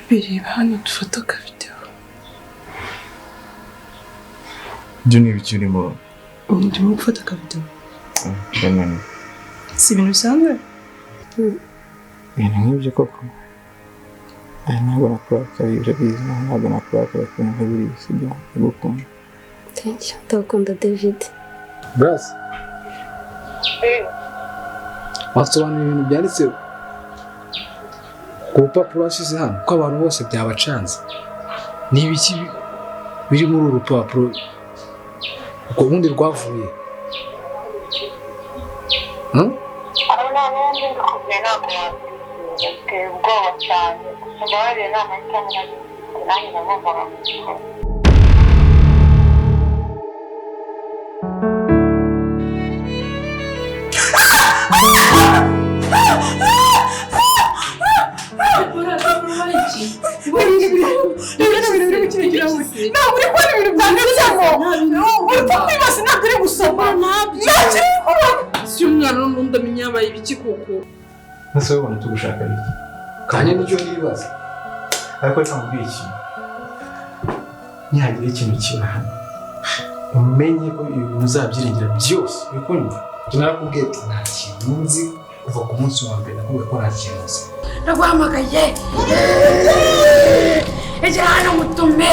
bireba hano dufata akavideo. Juni ibiki urimo? Ndimo gufata akavideo. Ndamenya. Si ibintu bisanzwe? Ibintu nk'ibyo koko. Ntabwo nakora kabiri bizi, ntabwo nakora kabiri nk'ibiri sibyo gukunda. Thank you. Ndakunda David. Bras. Wasobanura ibintu byanditse ku rupapuro hasize hano ko abantu bose byabacanze. Ni ibiki biri muri uru rupapuro? Uko ubundi rwavuye? Nase ubona tugushaka iki? Kanye nicyo nibaza. Ariko reka mubwire ikintu. Ntihagira ikintu kiba hano. Umenye ko ibintu uzabyiringira byose. Bikunda. Tunarakubwiye ati nta kintu nzi kuva ku munsi wa mbere nakubwiye ko nta kintu nzi. Ndaguhamagaye. Ejya hano mutume.